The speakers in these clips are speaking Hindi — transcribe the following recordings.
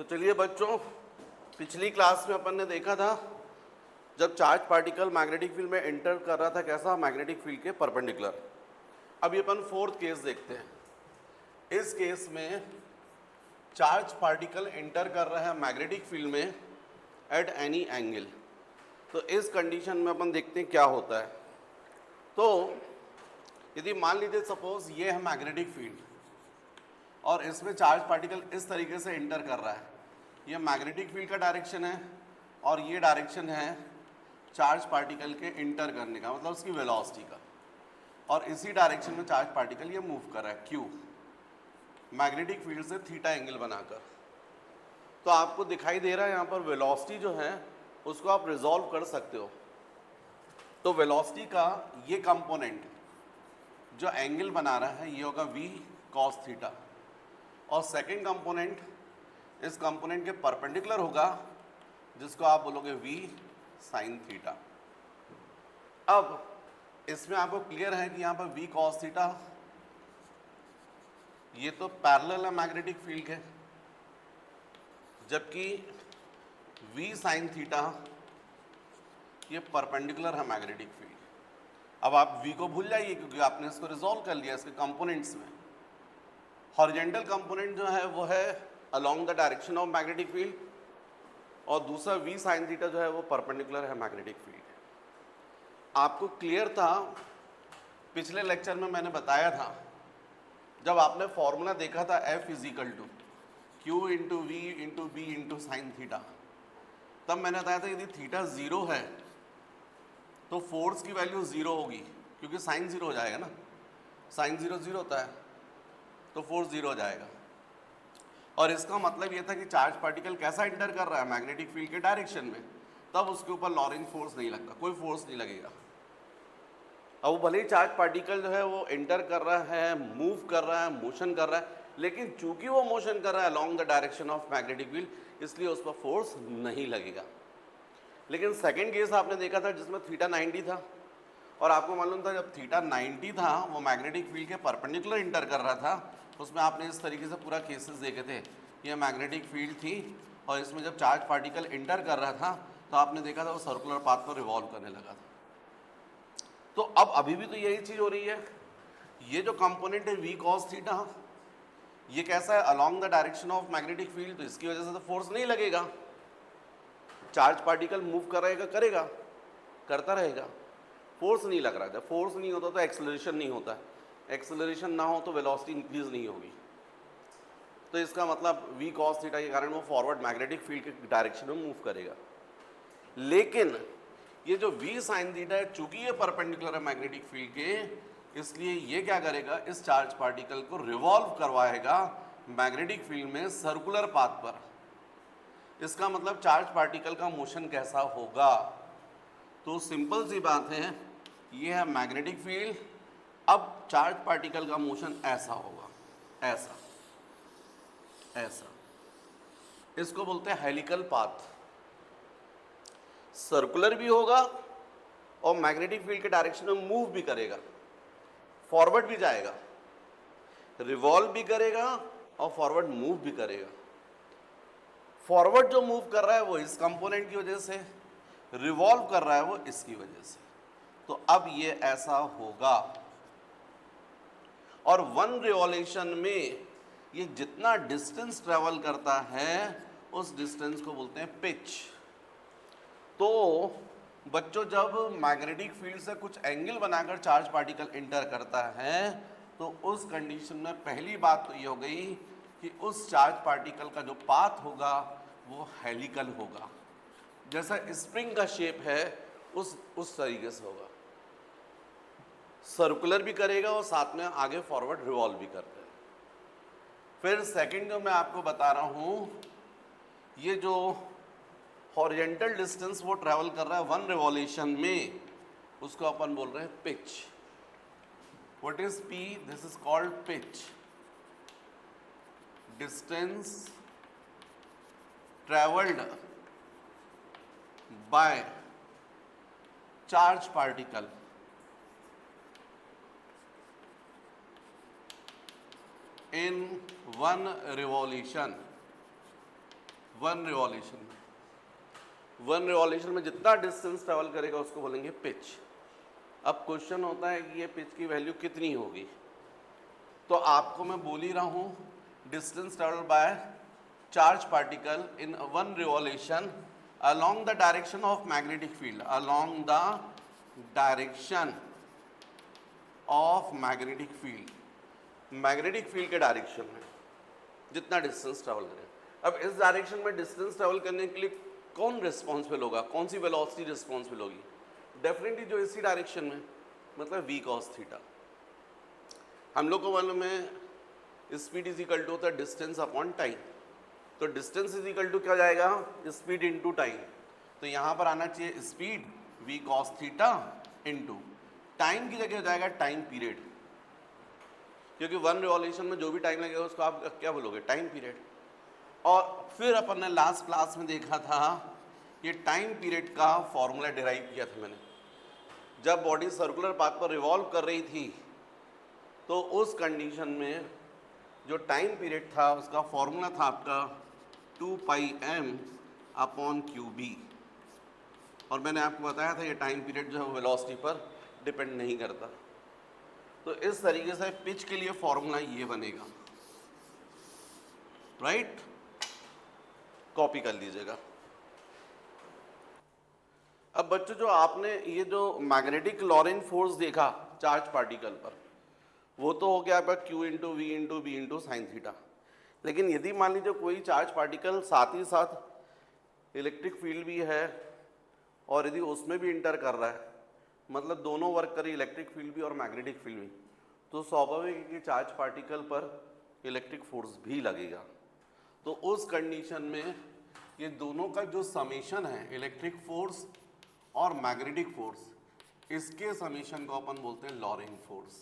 तो चलिए बच्चों, पिछली क्लास में अपन ने देखा था जब चार्ज पार्टिकल मैग्नेटिक फील्ड में एंटर कर रहा था कैसा, मैग्नेटिक फील्ड के परपेंडिकुलर। अब ये अपन फोर्थ केस देखते हैं। इस केस में चार्ज पार्टिकल एंटर कर रहा है मैग्नेटिक फील्ड में एट एनी एंगल। तो इस कंडीशन में अपन देखते हैं क्या होता है। तो यदि मान लीजिए सपोज ये है मैग्नेटिक फील्ड और इसमें चार्ज पार्टिकल इस तरीके से एंटर कर रहा है, ये मैग्नेटिक फील्ड का डायरेक्शन है और ये डायरेक्शन है चार्ज पार्टिकल के एंटर करने का, मतलब उसकी वेलोसिटी का, और इसी डायरेक्शन में चार्ज पार्टिकल ये मूव कर रहा है क्यू, मैग्नेटिक फील्ड से थीटा एंगल बनाकर। तो आपको दिखाई दे रहा है यहाँ पर वेलोसिटी जो है उसको आप रिजॉल्व कर सकते हो। तो वेलोसिटी का ये कंपोनेंट जो एंगल बना रहा है ये होगा v cos थीटा, और सेकंड कंपोनेंट इस कंपोनेंट के परपेंडिकुलर होगा जिसको आप बोलोगे v sin थीटा। अब इसमें आपको क्लियर है कि यहाँ पर v cos थीटा ये तो पैरेलल है मैग्नेटिक फील्ड के, जबकि v sin थीटा ये परपेंडिकुलर है मैग्नेटिक फील्ड। अब आप v को भूल जाइए क्योंकि आपने इसको रिजॉल्व कर लिया इसके कंपोनेंट्स में। हॉरिजॉन्टल कंपोनेंट जो है वो है along the direction of magnetic field, और दूसरा v sin थीटा जो है वो परपेंडिकुलर है मैग्नेटिक फील्ड। आपको क्लियर था, पिछले लेक्चर में मैंने बताया था जब आपने फॉर्मूला देखा था F equal to q into v into B into sine theta, तब मैंने बताया था यदि थीटा ज़ीरो है तो फोर्स की वैल्यू ज़ीरो होगी, क्योंकि साइन ज़ीरो हो जाएगा ना, साइन ज़ीरो ज़ीरो होता है तो फोर्स ज़ीरो हो जाएगा। और इसका मतलब ये था कि चार्ज पार्टिकल कैसा एंटर कर रहा है मैग्नेटिक फील्ड के डायरेक्शन में, तब उसके ऊपर लॉरेंट फोर्स नहीं लगता, कोई फोर्स नहीं लगेगा। अब वो भले ही चार्ज पार्टिकल जो है वो एंटर कर रहा है, मूव कर रहा है, मोशन कर रहा है, लेकिन चूंकि वो मोशन कर रहा है along the direction of magnetic field, इसलिए उस पर फोर्स नहीं लगेगा। लेकिन सेकेंड केस आपने देखा था जिसमें थीटा 90 था, और आपको मालूम था जब थीटा 90 था वो मैग्नेटिक फील्ड के परपेंडिकुलर इंटर कर रहा था, उसमें आपने इस तरीके से पूरा केसेस देखे थे। ये मैग्नेटिक फील्ड थी और इसमें जब चार्ज पार्टिकल इंटर कर रहा था तो आपने देखा था वो सर्कुलर पाथ पर रिवॉल्व करने लगा था। तो अब अभी भी तो यही चीज़ हो रही है। ये जो कंपोनेंट है v cos थीटा ये कैसा है, along the direction of magnetic field, तो इसकी वजह से तो फोर्स नहीं लगेगा। चार्ज पार्टिकल मूव करेगा करता रहेगा, फोर्स नहीं लग रहा है। जब फोर्स नहीं होता तो एक्सेलरेशन नहीं होता, एक्सेलरेशन ना हो तो वेलोसिटी इंक्रीज नहीं होगी। तो इसका मतलब v cos थीटा के कारण वो फॉरवर्ड मैग्नेटिक फील्ड के डायरेक्शन में मूव करेगा। लेकिन ये जो v sin थीटा है, चूंकि ये परपेंडिकुलर है मैग्नेटिक फील्ड के, इसलिए ये क्या करेगा, इस चार्ज पार्टिकल को रिवॉल्व करवाएगा मैग्नेटिक फील्ड में सर्कुलर पाथ पर। इसका मतलब चार्ज पार्टिकल का मोशन कैसा होगा, तो सिंपल सी बात है, ये है मैग्नेटिक फील्ड। अब चार्ज पार्टिकल का मोशन ऐसा होगा, ऐसा ऐसा, इसको बोलते हैं हेलिकल पाथ। सर्कुलर भी होगा और मैग्नेटिक फील्ड के डायरेक्शन में मूव भी करेगा, फॉरवर्ड भी जाएगा, रिवॉल्व भी करेगा और फॉरवर्ड मूव भी करेगा। फॉरवर्ड जो मूव कर रहा है वो इस कंपोनेंट की वजह से, रिवॉल्व कर रहा है वो इसकी वजह से। तो अब ये ऐसा होगा, और वन रिवॉल्यूशन में ये जितना डिस्टेंस ट्रेवल करता है उस डिस्टेंस को बोलते हैं पिच। तो बच्चों, जब मैग्नेटिक फील्ड से कुछ एंगल बनाकर चार्ज पार्टिकल एंटर करता है तो उस कंडीशन में पहली बात तो ये हो गई कि उस चार्ज पार्टिकल का जो पाथ होगा वो हेलिकल होगा, जैसा स्प्रिंग का शेप है उस तरीके से होगा, सर्कुलर भी करेगा और साथ में आगे फॉरवर्ड रिवॉल्व भी करता है। फिर सेकंड जो मैं आपको बता रहा हूँ, ये जो हॉरिजॉन्टल डिस्टेंस वो ट्रैवल कर रहा है वन रिवॉल्यूशन में, उसको अपन बोल रहे हैं pitch. What is P? This is called pitch, distance travelled by charge particle in one revolution one revolution में जितना डिस्टेंस ट्रेवल करेगा उसको बोलेंगे पिच। अब क्वेश्चन होता है कि ये पिच की वैल्यू कितनी होगी, तो आपको मैं बोल ही रहा हूँ distance travel by charge particle in one revolution along the direction of magnetic field, along the direction of magnetic field, magnetic field के डायरेक्शन में जितना डिस्टेंस ट्रेवल करें। अब इस डायरेक्शन में डिस्टेंस ट्रेवल करने के लिए कौन रिस्पॉन्सिबल होगा, कौन सी वेलोसिटी रिस्पॉन्सिबल होगी? डेफिनेटली जो इसी डायरेक्शन में, मतलब v cos थीटा। हम लोग को मालूम है स्पीड इज इक्वल टू होता है डिस्टेंस अपॉन टाइम, तो डिस्टेंस इज इक्वल टू क्या जाएगा, स्पीड इनटू टाइम। तो यहाँ पर आना चाहिए speed v cos theta into time की जगह हो जाएगा टाइम पीरियड, क्योंकि वन रिवॉल्यूशन में जो भी टाइम लगेगा उसको आप क्या बोलोगे, टाइम पीरियड। और फिर अपन ने लास्ट क्लास में देखा था ये टाइम पीरियड का फॉर्मूला डिराइव किया था मैंने। जब बॉडी सर्कुलर पाथ पर रिवॉल्व कर रही थी तो उस कंडीशन में जो टाइम पीरियड था उसका फॉर्मूला था आपका 2πm अपॉन QB, और मैंने आपको बताया था ये टाइम पीरियड जो है वेलोसिटी पर डिपेंड नहीं करता। तो इस तरीके से पिच के लिए फॉर्मूला ये बनेगा, राइट? कॉपी कर लीजिएगा। अब बच्चों जो आपने ये जो मैग्नेटिक लॉरेंट फोर्स देखा चार्ज पार्टिकल पर, वो तो हो गया आपका Q into v into B into sine theta. लेकिन यदि मान लीजिए कोई चार्ज पार्टिकल साथ ही साथ इलेक्ट्रिक फील्ड भी है और यदि उसमें भी इंटर कर रहा है, मतलब दोनों वर्क करें, इलेक्ट्रिक फील्ड भी और मैग्नेटिक फील्ड भी, तो स्वाभाविक है कि चार्ज पार्टिकल पर इलेक्ट्रिक फोर्स भी लगेगा। तो उस कंडीशन में ये दोनों का जो समेशन है, इलेक्ट्रिक फोर्स और मैग्नेटिक फोर्स, इसके समेशन को अपन बोलते हैं लॉरेंट फोर्स।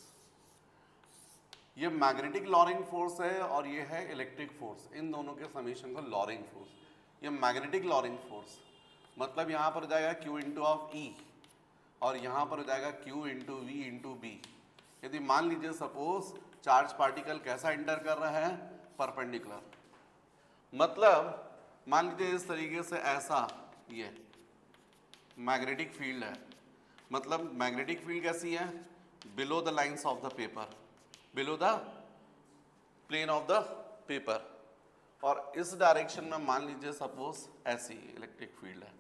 ये मैग्नेटिक लॉरेंट फोर्स है और ये है इलेक्ट्रिक फोर्स, इन दोनों के समेशन को लॉरेंट फोर्स। ये मैग्नेटिक लॉरेंट फोर्स मतलब यहाँ पर हो जाएगा Q इंटू ऑफ E और यहाँ पर हो जाएगा Q into v into B. यदि मान लीजिए सपोज चार्ज पार्टिकल कैसा इंटर कर रहा है, परपेंडिकुलर, मतलब मान लीजिए इस तरीके से ऐसा ये मैग्नेटिक फील्ड है, मतलब मैग्नेटिक फील्ड कैसी है, below the lines of the paper, below the plane of the paper, और इस डायरेक्शन में मान लीजिए सपोज ऐसी इलेक्ट्रिक फील्ड है।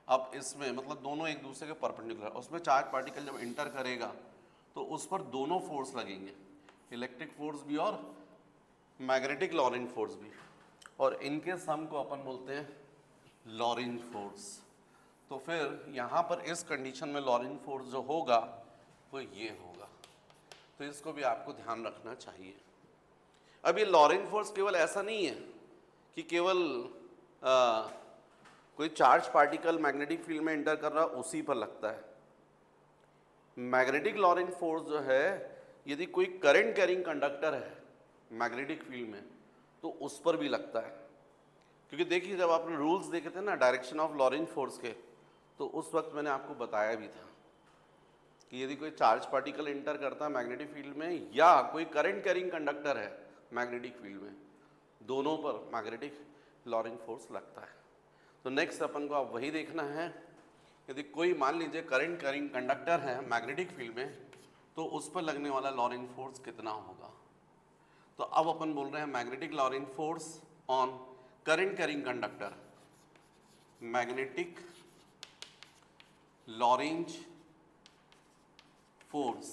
अब इसमें मतलब दोनों एक दूसरे के परपेंडिकुलर, उसमें चार्ज पार्टिकल जब इंटर करेगा तो उस पर दोनों फोर्स लगेंगे, इलेक्ट्रिक फोर्स भी और मैग्नेटिक लॉरेंट फोर्स भी, और इनके सम को अपन बोलते हैं लॉरेंट फोर्स। तो फिर यहाँ पर इस कंडीशन में लॉरेंट फोर्स जो होगा वो ये होगा, तो इसको भी आपको ध्यान रखना चाहिए। अब ये लॉरेंट फोर्स केवल ऐसा नहीं है कि केवल कोई चार्ज पार्टिकल मैग्नेटिक फील्ड में इंटर कर रहा उसी पर लगता है। मैग्नेटिक लॉरेंट फोर्स जो है, यदि कोई करंट कैरिंग कंडक्टर है मैग्नेटिक फील्ड में तो उस पर भी लगता है। क्योंकि देखिए जब आपने रूल्स देखे थे ना डायरेक्शन ऑफ लॉरेंट फोर्स के, तो उस वक्त मैंने आपको बताया भी था कि यदि कोई चार्ज पार्टिकल इंटर करता है मैग्नेटिक फील्ड में या कोई करंट कैरिंग कंडक्टर है मैग्नेटिक फील्ड में, दोनों पर मैग्नेटिक लॉरेंट फोर्स लगता है। तो नेक्स्ट अपन को आप वही देखना है, यदि कोई मान लीजिए करंट कैरिंग कंडक्टर है मैग्नेटिक फील्ड में तो उस पर लगने वाला लॉरेंट फोर्स कितना होगा। तो अब अपन बोल रहे हैं magnetic Lorentz force on current carrying conductor, magnetic Lorentz force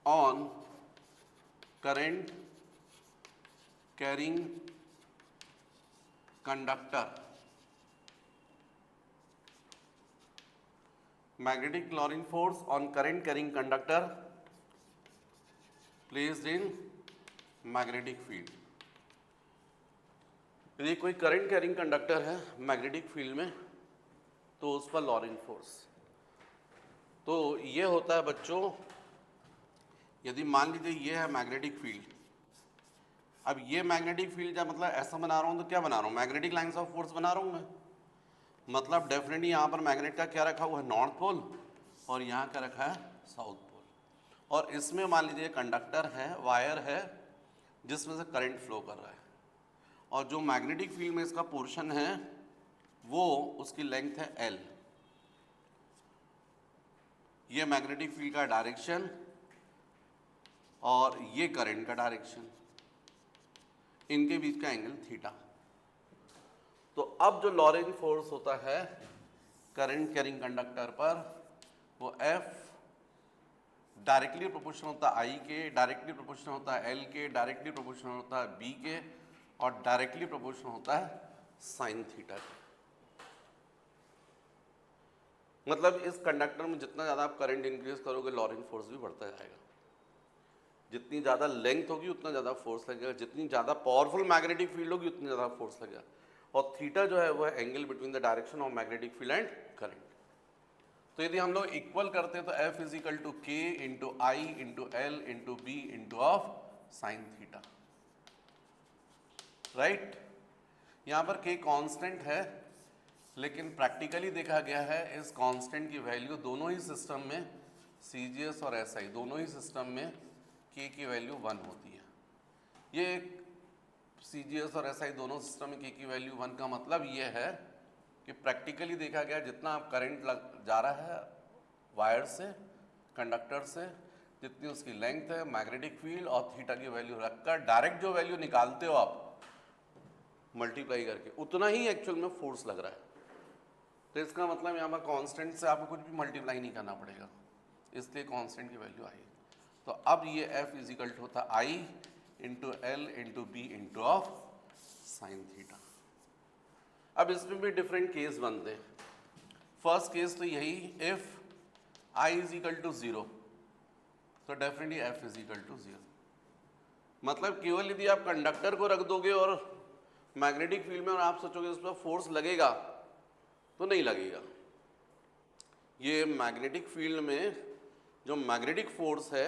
on current carrying conductor, magnetic lorentz force on current carrying conductor placed in magnetic field। यदि कोई करंट कैरिंग कंडक्टर है मैग्नेटिक फील्ड में तो उस पर लॉरेंट फोर्स, तो ये होता है बच्चों, यदि मान लीजिए ये है मैग्नेटिक फील्ड, अब ये मैग्नेटिक फील्ड जब मतलब ऐसा बना रहा हूँ तो क्या बना रहा हूँ, मैग्नेटिक लाइंस ऑफ फोर्स बना रहा हूँ मैं, मतलब डेफिनेटली यहाँ पर मैग्नेट का क्या रखा हुआ है, नॉर्थ पोल, और यहाँ क्या रखा है, साउथ पोल, और इसमें मान लीजिए कंडक्टर है, वायर है जिसमें से करंट फ्लो कर रहा है, और जो मैग्नेटिक फील्ड में इसका पोर्शन है वो उसकी लेंथ है L। ये मैग्नेटिक फील्ड का डायरेक्शन और ये करंट का डायरेक्शन, इनके बीच का एंगल थीटा। तो अब जो लॉरेंट फोर्स होता है करंट कैरिंग कंडक्टर पर वो F डायरेक्टली प्रोपोर्शनल होता है I के, डायरेक्टली प्रोपोर्शनल होता है L के, डायरेक्टली प्रोपोर्शनल होता है B के और डायरेक्टली प्रोपोर्शनल होता है साइन थीटा के। मतलब इस कंडक्टर में जितना ज़्यादा आप करंट इंक्रीज करोगे लॉरेंट फोर्स भी बढ़ता जाएगा। जितनी ज़्यादा लेंथ होगी उतना ज़्यादा फोर्स लगेगा, जितनी ज़्यादा पावरफुल मैग्नेटिक फील्ड होगी उतनी ज़्यादा फोर्स लगेगा। और थीटा जो है वो है angle between the direction of magnetic field and current. तो यदि हम लोग इक्वल करते हैं तो F is equal to K into I into L into B into of sine theta, right. यहाँ पर K कांस्टेंट है, लेकिन प्रैक्टिकली देखा गया है इस कांस्टेंट की वैल्यू दोनों ही सिस्टम में, CGS और SI दोनों ही सिस्टम में K की वैल्यू 1 होती है। ये CGS और SI दोनों सिस्टम में K की वैल्यू 1 का मतलब ये है कि प्रैक्टिकली देखा गया जितना आप करंट जा रहा है वायर से, कंडक्टर से, जितनी उसकी लेंथ है, मैग्नेटिक फील्ड और थीटा की वैल्यू रखकर डायरेक्ट जो वैल्यू निकालते हो आप मल्टीप्लाई करके, उतना ही एक्चुअल में फोर्स लग रहा है। तो इसका मतलब यहाँ पर कांस्टेंट से आपको कुछ भी मल्टीप्लाई नहीं करना पड़ेगा, इसलिए कांस्टेंट की वैल्यू आई। तो अब ये F इज इक्वल टू होता I into L into B into of sine theta. अब इसमें भी डिफरेंट केस बनते हैं। फर्स्ट केस तो यही, if I is equal to 0 तो definitely F is equal to 0। मतलब केवल यदि आप कंडक्टर को रख दोगे और मैग्नेटिक फील्ड में और आप सोचोगे उस पर फोर्स लगेगा तो नहीं लगेगा। ये मैग्नेटिक फील्ड में जो मैग्नेटिक फोर्स है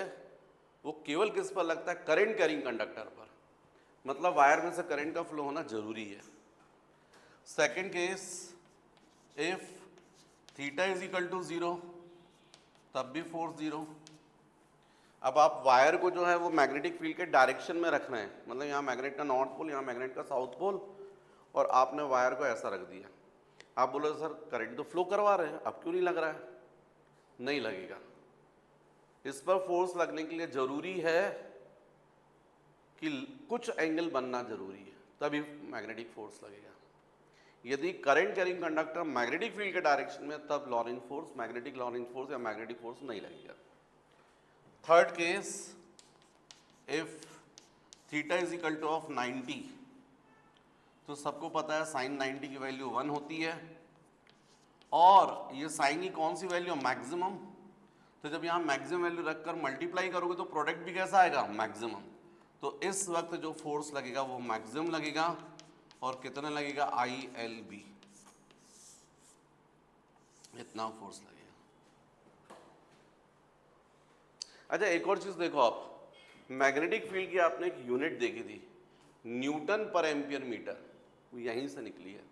वो केवल किस पर लगता है, करंट कैरिंग कंडक्टर पर। मतलब वायर में से करंट का फ्लो होना जरूरी है। Second case, if theta is equal to 0 तब भी फोर्स 0। अब आप वायर को जो है वो मैग्नेटिक फील्ड के डायरेक्शन में रखना है, मतलब यहाँ मैग्नेट का नॉर्थ पोल, यहाँ मैग्नेट का साउथ पोल, और आपने वायर को ऐसा रख दिया। आप बोलो सर करंट तो फ्लो करवा रहे हैं, अब क्यों नहीं लग रहा है? नहीं लगेगा। इस पर फोर्स लगने के लिए जरूरी है कि कुछ एंगल बनना जरूरी है, तभी मैग्नेटिक फोर्स लगेगा। यदि current carrying conductor magnetic field के डायरेक्शन में, तब Laurent force, magnetic Lorentz force या मैग्नेटिक फोर्स नहीं लगेगा। Third case, if theta is equal two of 90, तो सबको पता है साइन 90 की वैल्यू 1 होती है, और ये साइन की कौन सी वैल्यू, मैक्सिमम। तो जब यहाँ मैक्सिमम वैल्यू रखकर मल्टीप्लाई करोगे तो प्रोडक्ट भी कैसा आएगा, मैक्सिमम। तो इस वक्त जो फोर्स लगेगा वो मैक्सिमम लगेगा, और कितना लगेगा, ILB, इतना फोर्स लगेगा। अच्छा एक और चीज देखो, आप मैग्नेटिक फील्ड की आपने एक यूनिट देखी थी, न्यूटन पर एम्पियर मीटर, वो यहीं से निकली है।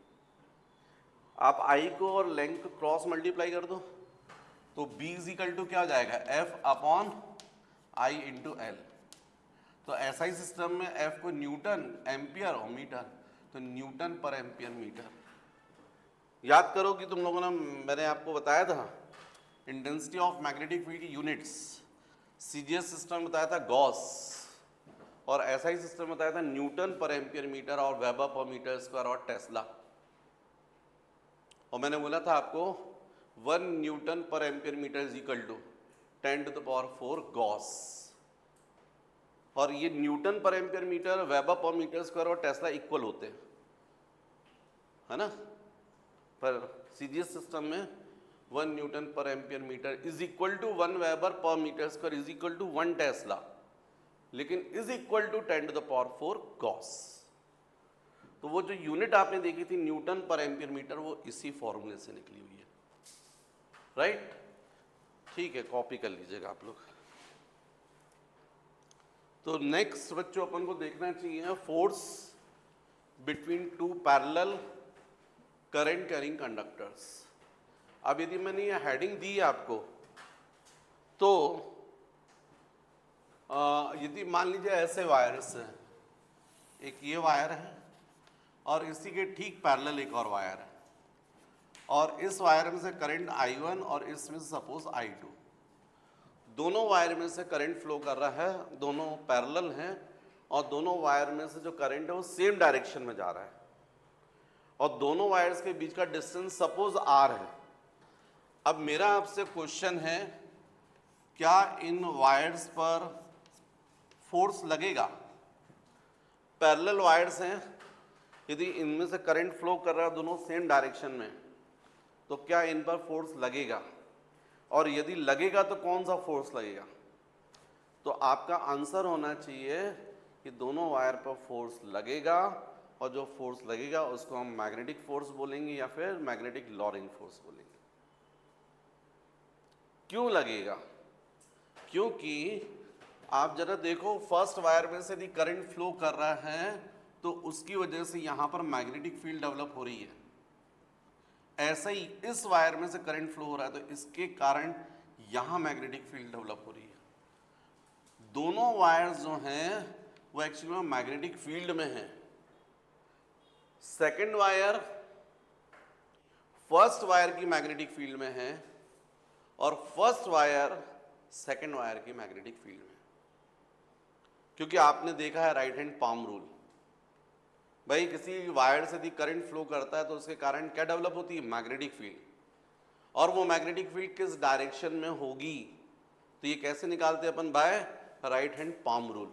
आप I को और लेंथ को क्रॉस मल्टीप्लाई कर दो तो B इज इक्वल टू क्या हो जाएगा, F upon I into L. तो ऐसा ही सिस्टम में F को न्यूटन, एम्पियर और मीटर, तो न्यूटन पर एम्पियर मीटर। याद करो कि तुम लोगों ने, मैंने आपको बताया था इंटेंसिटी ऑफ मैग्नेटिक फील्ड की यूनिट्स, CGS सिस्टम बताया था गॉस, और ऐसा ही सिस्टम बताया था न्यूटन पर एम्पियर मीटर और वेबर पर मीटर स्क्वायर और टेस्ला। और मैंने बोला था आपको 1 newton per ampere metre is equal to 10 to the power 4 gauss. और ये newton per ampere metre, weber per metre square और टेस्ला इक्वल होते हैं, है ना। पर CGS सिस्टम में 1 newton per ampere metre is equal to 1 weber per metre square is equal to 1 tesla, लेकिन is equal to 10 to the power 4 gauss. तो वो जो यूनिट आपने देखी थी न्यूटन पर एम्पियर मीटर, वो इसी फॉर्मूले से निकली हुई है, राइट। ठीक है, कॉपी कर लीजिएगा आप लोग। तो नेक्स्ट बच्चों अपन को देखना चाहिए force between two parallel current carrying conductors. अब यदि मैंने ये हेडिंग दी आपको, तो यदि मान लीजिए ऐसे वायर्स हैं, एक ये वायर है और इसी के ठीक पैरेलल एक और वायर है, और इस वायर में से करंट I1 और इसमें से सपोज I2, दोनों वायर में से करंट फ्लो कर रहा है, दोनों पैरेलल हैं, और दोनों वायर में से जो करंट है वो सेम डायरेक्शन में जा रहा है, और दोनों वायर्स के बीच का डिस्टेंस सपोज R है। अब मेरा आपसे क्वेश्चन है, क्या इन वायर्स पर फोर्स लगेगा? पैरेलल वायर्स हैं, यदि इनमें से करंट फ्लो कर रहा है दोनों सेम डायरेक्शन में, तो क्या इन पर फोर्स लगेगा? और यदि लगेगा तो कौन सा फोर्स लगेगा? तो आपका आंसर होना चाहिए कि दोनों वायर पर फोर्स लगेगा, और जो फोर्स लगेगा उसको हम मैग्नेटिक फोर्स बोलेंगे या फिर मैग्नेटिक लॉरिंग फोर्स बोलेंगे। क्यों लगेगा? क्योंकि आप जरा देखो, फर्स्ट वायर में से यदि करंट फ्लो कर रहा है तो उसकी वजह से यहां पर मैग्नेटिक फील्ड डेवलप हो रही है। ऐसा ही इस वायर में से करंट फ्लो हो रहा है तो इसके कारण यहां मैग्नेटिक फील्ड डेवलप हो रही है। दोनों वायर्स जो हैं वो एक्चुअली में मैग्नेटिक फील्ड में हैं। सेकंड वायर फर्स्ट वायर की मैग्नेटिक फील्ड में है, और फर्स्ट वायर सेकंड वायर की मैग्नेटिक फील्ड में। क्योंकि आपने देखा है राइट हैंड पाम रूल, भाई किसी वायर से यदि करंट फ्लो करता है तो उसके कारण क्या डेवलप होती है? Magnetic field. और वो मैग्नेटिक फील्ड किस डायरेक्शन में होगी, तो ये कैसे निकालते हैं अपन? By right hand palm rule.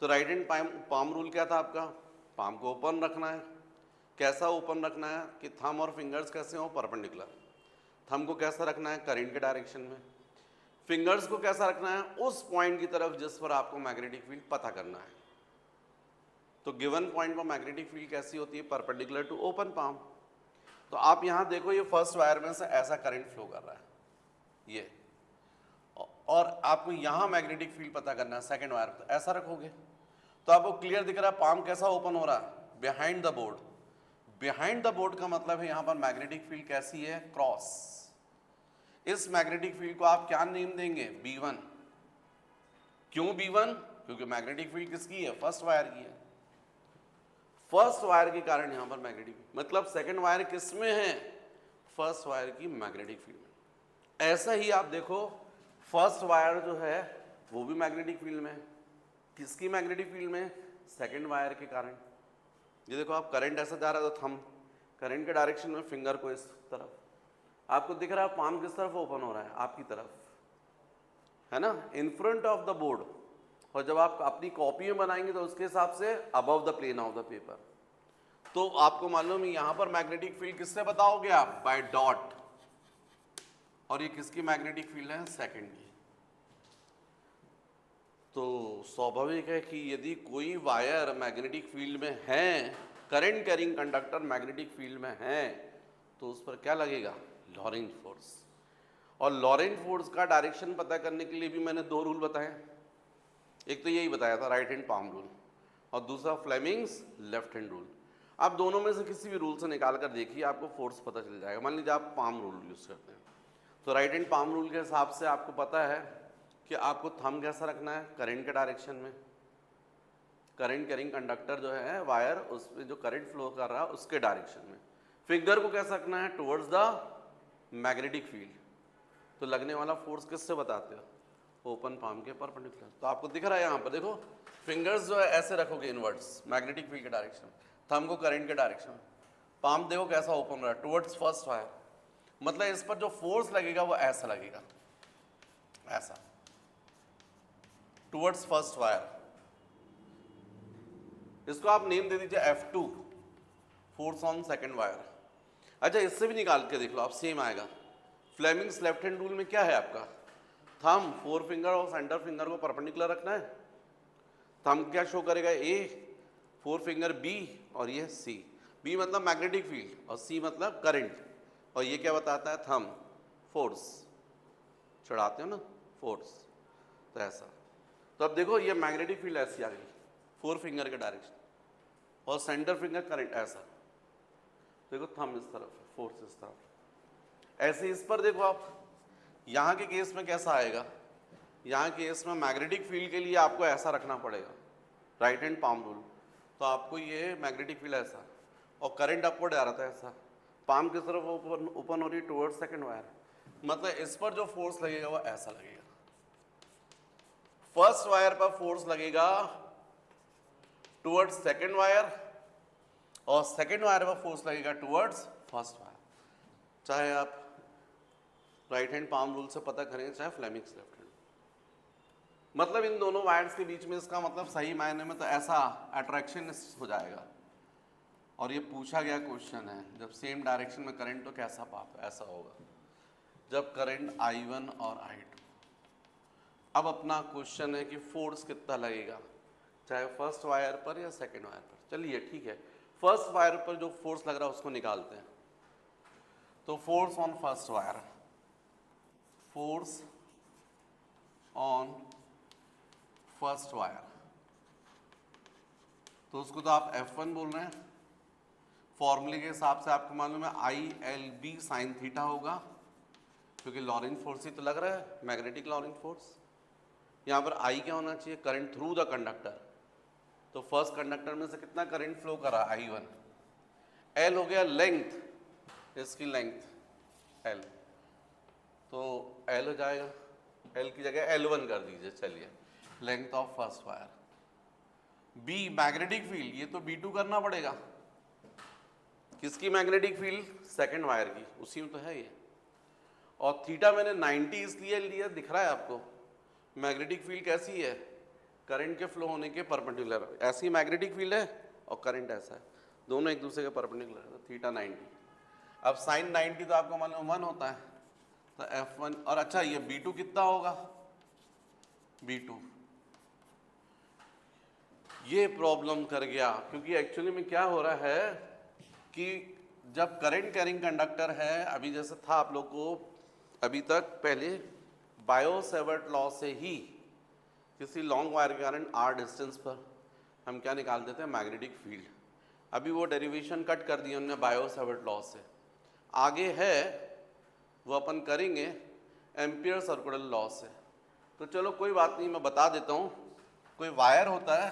तो राइट हैंड पाम रूल क्या था आपका? पाम को ओपन रखना है। कैसा ओपन रखना है कि थंब और फिंगर्स कैसे हो? परपेंडिकुलर। थंब को कैसा रखना है? करंट के डायरेक्शन में। फिंगर्स को कैसा रखना है? उस पॉइंट की तरफ जिस पर आपको मैग्नेटिक फील्ड पता करना है। तो गिवन पॉइंट पर मैग्नेटिक फील्ड कैसी होती है? Perpendicular to open palm. तो आप यहां देखो, ये फर्स्ट वायर में से ऐसा करंट फ्लो कर रहा है ये, और आपको यहां मैग्नेटिक फील्ड पता करना है सेकंड वायर पर, ऐसा रखोगे तो आपको क्लियर दिख रहा है पाम कैसा ओपन हो रहा है? Behind the board. Behind the board का मतलब है यहां पर मैग्नेटिक फील्ड कैसी है? क्रॉस। इस मैग्नेटिक फील्ड को आप क्या नेम देंगे? B1। क्यों B1? क्योंकि मैग्नेटिक फील्ड किसकी है? फर्स्ट वायर की है। फर्स्ट वायर के कारण यहां पर मैग्नेटिक, मतलब सेकंड वायर किस में है? फर्स्ट वायर की मैग्नेटिक फील्ड में। ऐसा ही आप देखो, फर्स्ट वायर जो है वो भी मैग्नेटिक फील्ड में है। किसकी मैग्नेटिक फील्ड में? सेकंड वायर के कारण। ये देखो, आप करंट ऐसा जा रहा है तो थंब करंट के डायरेक्शन में, फिंगर को इस तरफ। आपको दिख रहा है पाम किस तरफ ओपन हो रहा है? आपकी तरफ, है ना, in front of the board. और जब आप अपनी कॉपी में बनाएंगे तो उसके हिसाब से above the plane of the paper. तो आपको मालूम है यहां पर मैग्नेटिक फील्ड किससे बताओगे आप? By dot. और ये किसकी मैग्नेटिक फील्ड है? सेकंड की। तो स्वाभाविक है कि यदि कोई वायर मैग्नेटिक फील्ड में है, current carrying conductor magnetic field में है, तो उस पर क्या लगेगा? Lorentz force. और लॉरेंज फोर्स का डायरेक्शन पता करने के लिए भी मैंने दो रूल बताए। एक तो यही बताया था, राइट हैंड पाम रूल, और दूसरा फ्लेमिंग्स लेफ्ट हैंड रूल। आप दोनों में से किसी भी रूल से निकाल कर देखिए, आपको फोर्स पता चल जाएगा। मान लीजिए आप पाम रूल यूज़ करते हैं, तो राइट हैंड पाम रूल के हिसाब से आपको पता है कि आपको थंब कैसा रखना है? करंट के डायरेक्शन में। करंट कैरिंग कंडक्टर जो है वायर, उस पर जो करंट फ्लो कर रहा है उसके डायरेक्शन में। फिंगर को कैसा रखना है? Towards the magnetic field. तो लगने वाला फोर्स किससे बताते हो? ओपन पाम के परपेंडिकुलर। तो आपको दिख रहा है यहाँ पर देखो, फिंगर्स जो है ऐसे रखोगे इनवर्ड्स मैग्नेटिक फील्ड के डायरेक्शन, थंब को करंट के डायरेक्शन में। पाम देखो कैसा ओपन रहा है? Towards first wire. मतलब इस पर जो फोर्स लगेगा वो ऐसा लगेगा, ऐसा, टुवर्ड्स फर्स्ट वायर। इसको आप नेम दे दीजिए F2, force on second wire. अच्छा, इससे भी निकाल के देख लो आप, सेम आएगा। फ्लेमिंग्स लेफ्ट हैंड रूल में क्या है आपका? थंब, फोर फिंगर और सेंटर फिंगर को परपेंडिकुलर रखना है। थंब क्या शो करेगा? A, फोर फिंगर B, और ये C। B मतलब मैग्नेटिक फील्ड और C मतलब करंट, और ये क्या बताता है? Thumb, force. चढ़ाते हो ना, फोर्स। तो ऐसा। तो अब देखो, ये मैग्नेटिक फील्ड ऐसी आ गई फोर फिंगर के डायरेक्शन, और सेंटर फिंगर करंट ऐसा। देखो थंब इस तरफ है, फोर्स इस तरफ। ऐसे इस पर देखो आप, यहाँ के केस में कैसा आएगा? यहाँ के केस में मैग्नेटिक फील्ड के लिए आपको ऐसा रखना पड़ेगा, राइट हैंड पाम रूल। तो आपको ये मैग्नेटिक फील्ड ऐसा और करंट अपवर्ड आ रहा था ऐसा, पाम की तरफ ओपन हो रही टुवर्ड सेकंड वायर, मतलब इस पर जो फोर्स लगेगा वो ऐसा लगेगा। फर्स्ट वायर पर फोर्स लगेगा टुवर्ड्स सेकंड वायर और सेकंड वायर पर फोर्स लगेगा टुवर्ड्स फर्स्ट वायर, चाहे आप राइट हैंड पाम रूल से पता करें चाहे फ्लेमिंग्स लेफ्ट हैंड। मतलब इन दोनों वायर्स के बीच में इसका मतलब सही मायने में तो ऐसा अट्रैक्शन हो जाएगा। और ये पूछा गया क्वेश्चन है, जब सेम डायरेक्शन में करंट तो कैसा पाथ ऐसा होगा, जब करंट I1 और I2। अब अपना क्वेश्चन है कि फोर्स कितना लगेगा, चाहे फर्स्ट वायर पर या सेकंड वायर पर। चलिए ठीक है, फर्स्ट वायर पर जो फोर्स लग रहा है उसको निकालते हैं। तो force on first wire, force on first wire, तो उसको तो आप F1 बोल रहे हैं। फॉर्मूले के हिसाब से आपको मालूम है ILB साइन थीटा होगा, क्योंकि लॉरेंट फोर्स ही तो लग रहा है, मैग्नेटिक लॉरेंट फोर्स। यहाँ पर I क्या होना चाहिए, करंट थ्रू द कंडक्टर। तो फर्स्ट कंडक्टर में से कितना करंट फ्लो कर रहा है, I1। L हो गया लेंथ, इसकी लेंथ L, तो L हो जाएगा, L की जगह L1 कर दीजिए। चलिए, length of first wire. B magnetic field, ये तो B2 करना पड़ेगा। किसकी मैग्नेटिक फील्ड, सेकंड वायर की, उसी में तो है ये। और थीटा मैंने 90 इसलिए लिया, दिख रहा है आपको। मैग्नेटिक फील्ड कैसी है, करंट के फ्लो होने के परपेंडिकुलर, ऐसी मैग्नेटिक फील्ड है और करंट ऐसा है, दोनों एक दूसरे के परपेंडिकुलर है, तो थीटा 90। अब साइन 90 तो आपको मालूम 1 होता है, तो F1। और अच्छा, ये B2 कितना होगा, B2। ये प्रॉब्लम कर गया, क्योंकि एक्चुअली में क्या हो रहा है कि जब करंट कैरिंग कंडक्टर है, अभी जैसे था आप लोग को अभी तक, पहले बायो-सेवर्ट लॉ से ही किसी लॉन्ग वायर के कारण r डिस्टेंस पर हम क्या निकाल देते हैं, मैग्नेटिक फील्ड। अभी वो डेरिवेशन कट कर दिया उन्होंने बायो-सेवर्ट लॉ से। आगे है वो अपन करेंगे एम्पियर सर्कुलर लॉ से। तो चलो कोई बात नहीं, मैं बता देता हूँ। कोई वायर होता है,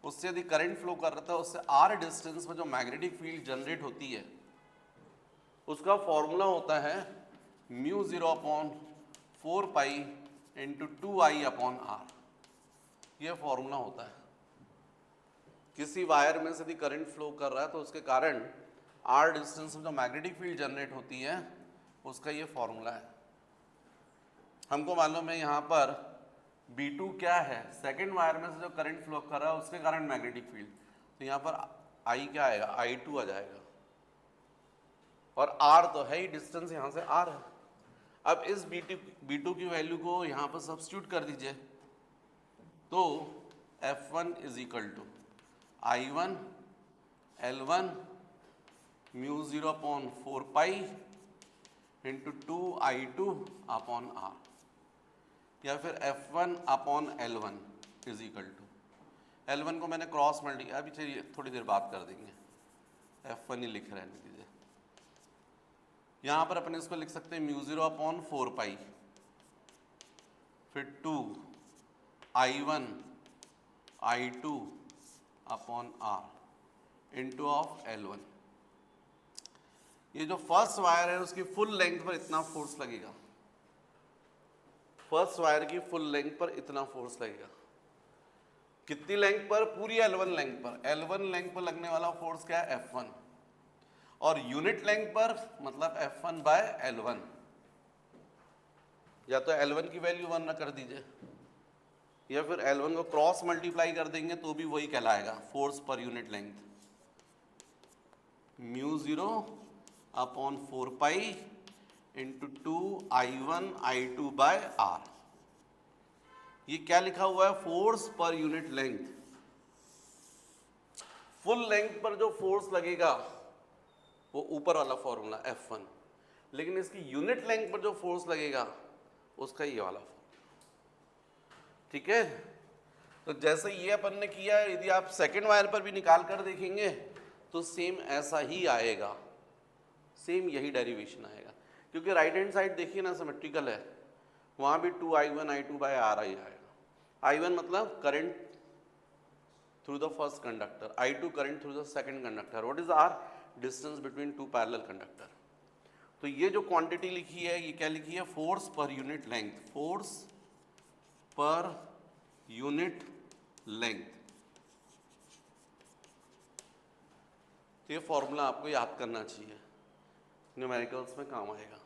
उससे यदि करंट फ्लो कर रहा था, उससे r डिस्टेंस में जो मैग्नेटिक फील्ड जनरेट होती है उसका फॉर्मूला होता है μ0/4π × 2I/r। यह फॉर्मूला होता है। किसी वायर में से यदि करंट फ्लो कर रहा है तो उसके कारण r डिस्टेंस में जो मैग्नेटिक फील्ड जनरेट होती है उसका ये फॉर्मूला है। हमको मालूम है यहाँ पर B2 क्या है, सेकंड वायर में से जो करंट फ्लो कर रहा है उसके कारण मैग्नेटिक फील्ड, तो यहाँ पर I क्या आएगा, I2 आ जाएगा। और R तो है ही, डिस्टेंस यहाँ से R है। अब इस B2 की वैल्यू को यहाँ पर सब्स्टिट्यूट कर दीजिए, तो F1 = I1 L1 μ0/4π × 2I2/r, या फिर F1/L1 = L1 को मैंने क्रॉस मल्टी, अभी चलिए थोड़ी देर बात कर देंगे, F1 ही लिख रहने दीजिए। यहाँ पर अपन इसको लिख सकते हैं μ0/4π, फिर 2 I1 I2/r into of L1। ये जो फर्स्ट वायर है उसकी फुल लेंथ पर इतना फोर्स लगेगा, फर्स्ट वायर की फुल लेंथ पर इतना फोर्स लगेगा। कितनी लेंथ पर, पूरी L1 लेंथ पर। L1 लेंथ पर लगने वाला फोर्स क्या है, F1। और यूनिट लेंथ पर मतलब F1/L1, या तो L1 की वैल्यू 1 ना कर दीजिए, या फिर L1 को क्रॉस मल्टीप्लाई कर देंगे तो भी वही कहलाएगा, force per unit length. μ0/4π × 2I1 I2/r। ये क्या लिखा हुआ है, force per unit length. Full length पर जो फोर्स लगेगा वो ऊपर वाला फॉर्मूला F1, लेकिन इसकी यूनिट लेंथ पर जो फोर्स लगेगा उसका ये वाला फॉर्मूला। ठीक है, तो जैसे ये अपन ने किया है, यदि आप सेकंड वायर पर भी निकाल कर देखेंगे तो सेम ऐसा ही आएगा, सेम यही डेरिवेशन आएगा, क्योंकि राइट हैंड साइड देखिए ना सिमेट्रिकल है, वहाँ भी 2I1 I2/r ही आएगा। I1 मतलब current through the first conductor, I2 current through the second conductor. What is R? Distance between two parallel conductor. तो ये जो क्वांटिटी लिखी है ये क्या लिखी है? Force per unit length, force per unit length. तो ये फॉर्मूला आपको याद करना चाहिए, न्यूमेरिकल्स में काम आएगा।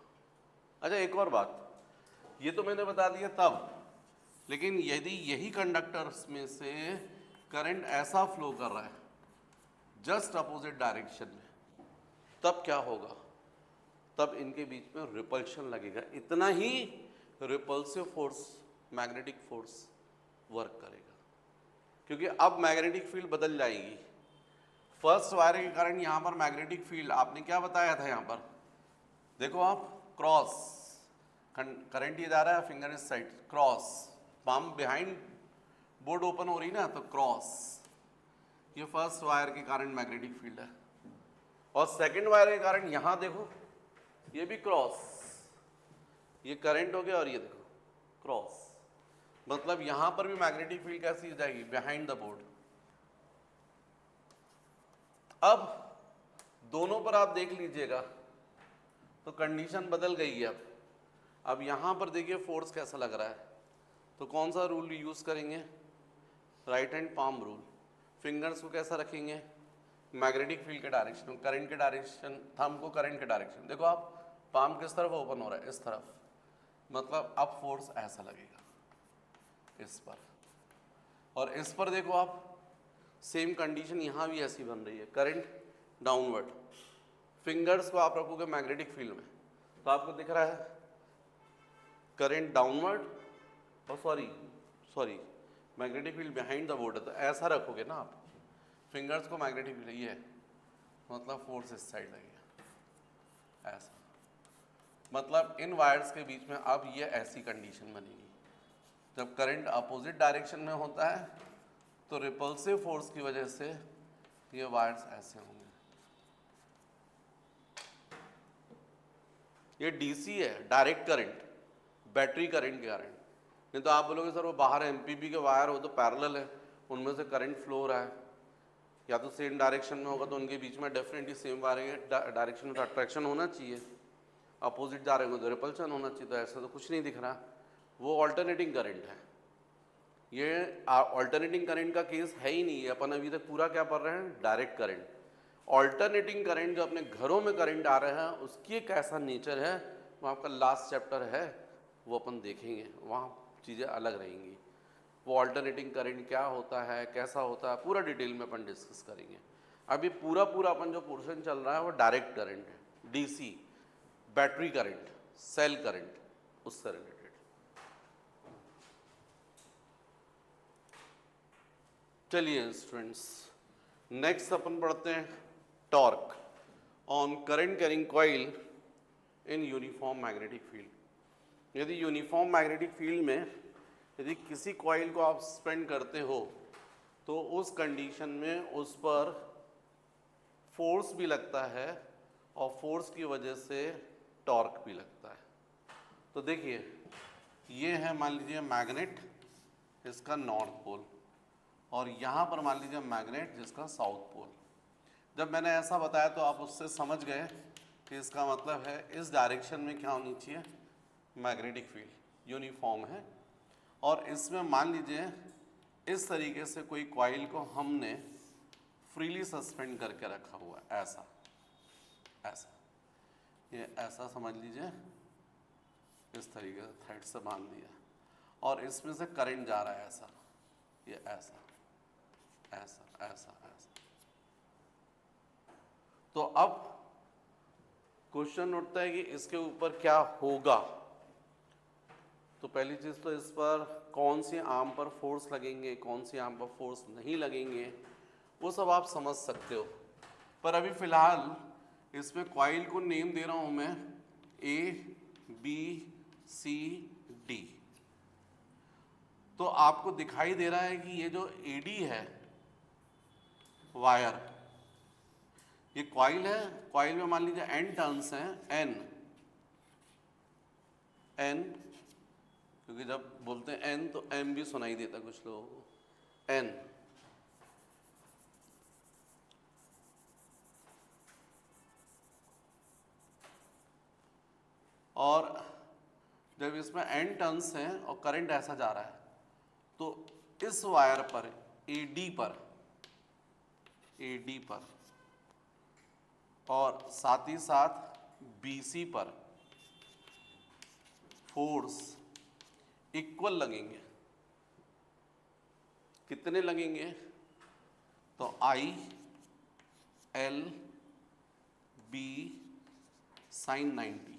अच्छा एक और बात, ये तो मैंने बता दिया तब, लेकिन यदि यही कंडक्टर्स में से करंट ऐसा फ्लो कर रहा है जस्ट अपोजिट डायरेक्शन में, तब क्या होगा? तब इनके बीच में रिपल्शन लगेगा। इतना ही repulsive force, magnetic force work करेगा, क्योंकि अब मैग्नेटिक फील्ड बदल जाएगी। फर्स्ट वायर के कारण यहां पर मैग्नेटिक फील्ड आपने क्या बताया था? यहां पर देखो आप, क्रॉस करंट ये जा रहा है, फिंगर इस side, cross, palm behind board open हो रही ना, तो क्रॉस, ये फर्स्ट वायर के कारण मैग्नेटिक फील्ड है। और सेकंड वायर के कारण यहां देखो, ये भी क्रॉस, ये करंट हो गया, और ये देखो क्रॉस, मतलब यहां पर भी मैग्नेटिक फील्ड कैसी हो जाएगी? Behind the board. अब दोनों पर आप देख लीजिएगा तो कंडीशन बदल गई है। अब यहां पर देखिए फोर्स कैसा लग रहा है, तो कौन सा रूल यूज करेंगे? Right hand palm rule. Fingers को कैसा रखेंगे? मैग्नेटिक फील्ड के डायरेक्शन, करंट के डायरेक्शन, थंब को करंट के डायरेक्शन। देखो आप, पाम किस तरफ ओपन हो रहा है? इस तरफ, मतलब अब फोर्स ऐसा लगेगा इस पर। और इस पर देखो आप, सेम कंडीशन यहां भी ऐसी बन रही है, करंट डाउनवर्ड। फिंगर्स को आप रखोगे मैग्नेटिक फील्ड में, तो आपको दिख रहा है करंट डाउनवर्ड, और sorry magnetic field behind the board है, तो ऐसा रखोगे ना आप फिंगर्स को, मैग्नेटिक फील्ड ये, मतलब फोर्स इस साइड लगेगा ऐसा। मतलब इन वायर्स के बीच में अब ये ऐसी कंडीशन बनेगी, जब करंट अपोजिट डायरेक्शन में होता है तो रिपल्सिव फोर्स की वजह से ये वायर्स ऐसे होंगे। ये डीसी है, डायरेक्ट करंट, बैटरी करंट के कारण। नहीं तो आप बोलोगे सर वो बाहर एमपीपी के वायर हो तो पैरेलल है, उनमें से करंट फ्लो हो रहा है, या तो सेम डायरेक्शन में होगा तो उनके बीच में डेफिनेटली सेम वायरिंग डायरेक्शन में अट्रैक्शन होना चाहिए, अपोजिट जा रहे हो तो रिपल्शन होना चाहिए। तो ऐसा तो कुछ नहीं दिख रहा, वो ऑल्टरनेटिंग करंट है। ये ऑल्टरनेटिंग करंट का केस है ही नहीं है, अपन अभी तक पूरा क्या पढ़ रहे हैं? Direct current. ऑल्टरनेटिंग करंट जो अपने घरों में करंट आ रहे हैं उसकी कैसा नेचर है, वो आपका लास्ट चैप्टर है, वो अपन देखेंगे, वहाँ चीज़ें अलग रहेंगी। वो ऑल्टरनेटिंग करंट क्या होता है, कैसा होता है, पूरा डिटेल में अपन डिस्कस करेंगे। अभी पूरा अपन जो पोर्शन चल रहा है वो डायरेक्ट करंट है, DC, battery current, cell current, उससे रिलेटेड। चलिए स्टूडेंट्स, नेक्स्ट अपन पढ़ते हैं torque on current carrying coil in uniform magnetic field. यदि यूनिफॉर्म मैग्नेटिक फील्ड में यदि किसी कॉइल को आप सस्पेंड करते हो तो उस कंडीशन में उस पर फोर्स भी लगता है और फोर्स की वजह से टॉर्क भी लगता है। तो देखिए ये है मान लीजिए मैग्नेट, इसका नॉर्थ पोल, और यहाँ पर मान लीजिए मैग्नेट जिसका साउथ पोल। जब मैंने ऐसा बताया तो आप उससे समझ गए कि इसका मतलब है इस डायरेक्शन में क्या होनी चाहिए? मैग्नेटिक फील्ड यूनिफॉर्म है। और इसमें मान लीजिए इस तरीके से कोई कॉइल को हमने फ्रीली सस्पेंड करके रखा हुआ है, ऐसा ऐसा, ये ऐसा समझ लीजिए, इस तरीके से थ्रेड से बांध दिया, और इसमें से करंट जा रहा है ऐसा, ये ऐसा ऐसा ऐसा ऐसा। तो अब क्वेश्चन उठता है कि इसके ऊपर क्या होगा। तो पहली चीज तो इस पर कौन सी आर्म पर फोर्स लगेंगे, कौन सी आर्म पर फोर्स नहीं लगेंगे, वो सब आप समझ सकते हो। पर अभी फिलहाल इसमें कॉइल को नेम दे रहा हूं मैं ए बी सी डी। तो आपको दिखाई दे रहा है कि ये जो एडी है वायर, ये कॉइल है, कॉइल में मान लीजिए एन टर्न्स हैं, एन एन, क्योंकि जब बोलते हैं एन तो एम भी सुनाई देता कुछ लोगों को, एन। और जब इसमें n टर्न्स हैं और करंट ऐसा जा रहा है तो इस वायर पर AD पर और साथ ही साथ BC पर फोर्स इक्वल लगेंगे। कितने लगेंगे? तो ILB sin 90,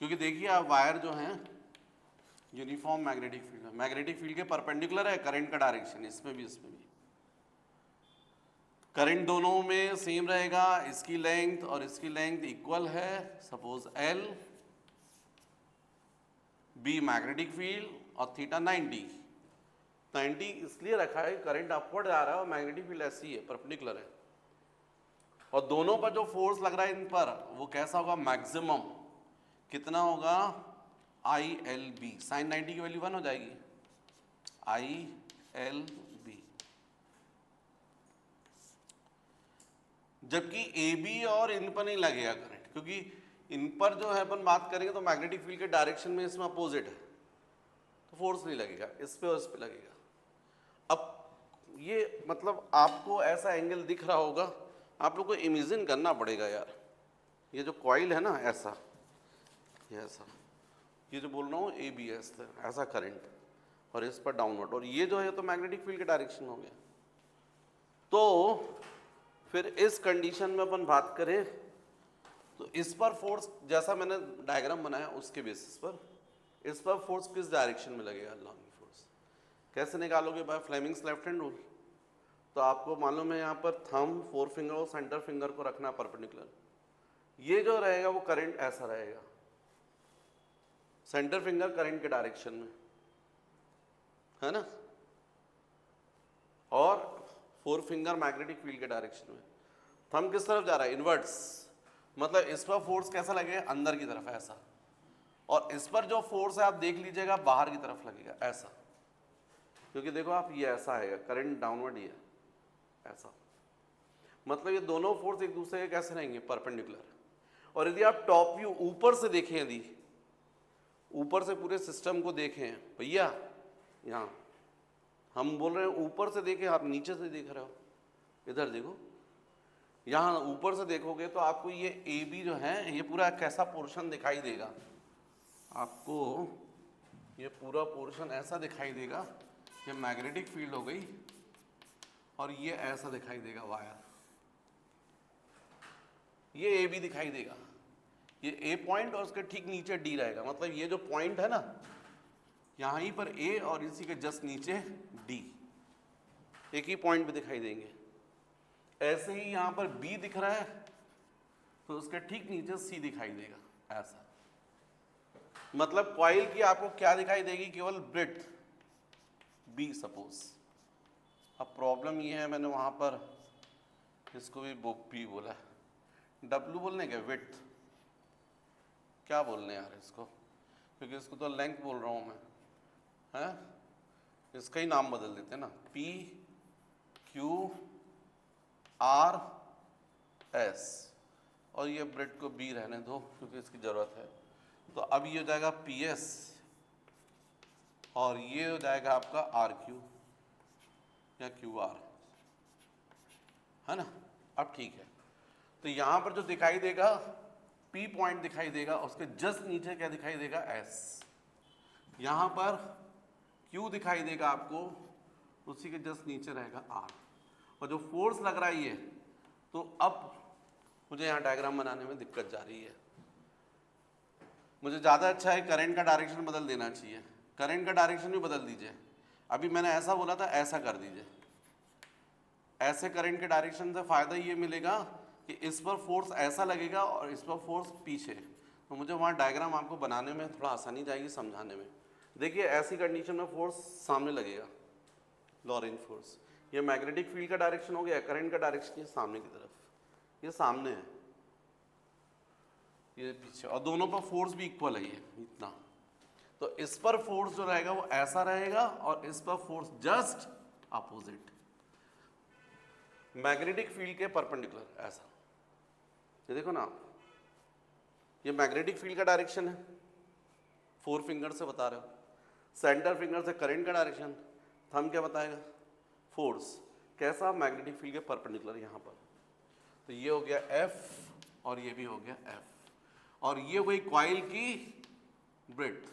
क्योंकि देखिए आप वायर जो हैं यूनिफॉर्म मैग्नेटिक फील्ड के परपेंडिकुलर है करंट का डायरेक्शन, इसमें भी करंट दोनों में सेम रहेगा, इसकी लेंथ और इसकी लेंथ इक्वल है। Suppose L B magnetic field और थीटा 90 इसलिए रखा है करंट अपवर्ड जा रहा है और मैग्नेटिक फील्ड ऐसी है, परपेंडिकुलर है, और दोनों पर जो फोर्स लग रहा है इन पर वो कैसा होगा? मैक्सिमम। कितना होगा? ILB साइन 90 की वैल्यू 1 हो जाएगी, ILB। जबकि AB और इन पर नहीं लगेगा करंट, क्योंकि इन पर जो है अपन बात करेंगे तो मैग्नेटिक फील्ड के डायरेक्शन में इसमें अपोजिट है, तो फोर्स नहीं लगेगा, इस पे और इस पे लगेगा। अब ये मतलब आपको ऐसा एंगल दिख रहा होगा, आप लोग को इमेजिन करना पड़ेगा यार। ये जो कॉइल है ना ऐसा, ये ऐसा, ये जो बोल रहा हूँ ABS ऐसा करंट, और इस पर डाउनवर्ड, और ये जो है तो मैग्नेटिक फील्ड के डायरेक्शन हो गया। तो फिर इस कंडीशन में अपन बात करें तो इस पर फोर्स, जैसा मैंने डायग्राम बनाया उसके बेसिस पर, इस पर फोर्स किस डायरेक्शन में लगेगा? Longing force. कैसे निकालोगे? By Fleming's left hand rule. तो आपको मालूम है यहाँ पर थंब, फोर फिंगर और सेंटर फिंगर को रखना परपेंडिकुलर। ये जो रहेगा वो करंट ऐसा रहेगा, सेंटर फिंगर करंट के डायरेक्शन में, है ना, और फोर फिंगर मैग्नेटिक फील्ड के डायरेक्शन में। थंब किस तरफ जा रहा है? इनवर्ट्स। मतलब इस पर फोर्स कैसा लगेगा? अंदर की तरफ ऐसा, और इस पर जो फोर्स है आप देख लीजिएगा बाहर की तरफ लगेगा ऐसा, क्योंकि देखो आप ये ऐसा आएगा, करंट डाउनवर्ड ही है ऐसा। मतलब ये दोनों फोर्स एक दूसरे के कैसे रहेंगे? परपेंडिकुलर। और यदि आप टॉप व्यू ऊपर से देखें, यदि ऊपर से पूरे सिस्टम को देखें भैया, यहाँ हम बोल रहे हैं ऊपर से देखें, आप नीचे से देख रहे हो, इधर देखो, यहाँ ऊपर से देखोगे तो आपको ये AB जो है ये पूरा कैसा पोर्शन दिखाई देगा? आपको ये पूरा पोर्शन ऐसा दिखाई देगा, ये मैग्नेटिक फील्ड हो गई, और ये ऐसा दिखाई देगा वायर, ये AB दिखाई देगा, ये A पॉइंट और उसके ठीक नीचे D रहेगा। मतलब ये जो पॉइंट है ना, यहाँ ही पर A और इसी के जस्ट नीचे D, एक ही पॉइंट पे दिखाई देंगे। ऐसे ही यहाँ पर B दिख रहा है तो उसके ठीक नीचे C दिखाई देगा ऐसा। मतलब कॉइल की आपको क्या दिखाई देगी? केवल ब्रेड्थ B सपोज। अब प्रॉब्लम ये है, मैंने वहाँ पर इसको भी B बोला, W बोलने के विड्थ, क्या बोलने यार इसको, क्योंकि इसको तो लेंथ बोल रहा हूँ मैं, हैं? इसका ही नाम बदल देते हैं ना, PQRS, और ये ब्रेड को B रहने दो क्योंकि इसकी ज़रूरत है। तो अब ये हो जाएगा PS और ये हो जाएगा आपका RQ या QR, है ना। अब ठीक है, तो यहाँ पर जो दिखाई देगा P पॉइंट दिखाई देगा, उसके जस्ट नीचे क्या दिखाई देगा? S। यहाँ पर Q दिखाई देगा आपको, उसी के जस्ट नीचे रहेगा R। और जो फोर्स लग रहा है ये, तो अब मुझे यहाँ डायग्राम बनाने में दिक्कत जा रही है। मुझे ज़्यादा अच्छा है करंट का डायरेक्शन बदल देना चाहिए, करंट का डायरेक्शन भी बदल दीजिए। अभी मैंने ऐसा बोला था, ऐसा कर दीजिए। ऐसे करंट के डायरेक्शन से फ़ायदा ये मिलेगा कि इस पर फोर्स ऐसा लगेगा और इस पर फोर्स पीछे, तो मुझे वहाँ डायग्राम आपको बनाने में थोड़ा आसानी जाएगी, समझाने में। देखिए ऐसी कंडीशन में फोर्स सामने लगेगा, लॉरेंट फोर्स। ये मैग्नेटिक फील्ड का डायरेक्शन हो गया, करंट का डायरेक्शन ये सामने की तरफ, ये सामने है, ये पीछे, और दोनों पर फोर्स भी इक्वल है, ये इतना। तो इस पर फोर्स जो रहेगा वो ऐसा रहेगा और इस पर force just opposite, magnetic field के परपेंडिकुलर ऐसा। ये देखो ना, ये मैग्नेटिक फील्ड का डायरेक्शन है, 4 फिंगर से बता रहे हो। सेंटर फिंगर से करंट का डायरेक्शन, थंब क्या बताएगा? फोर्स। कैसा? मैग्नेटिक फील्ड के परपेंडिकुलर यहाँ पर। तो ये हो गया F और ये भी हो गया F, और ये हो गई कॉइल की ब्रेड्थ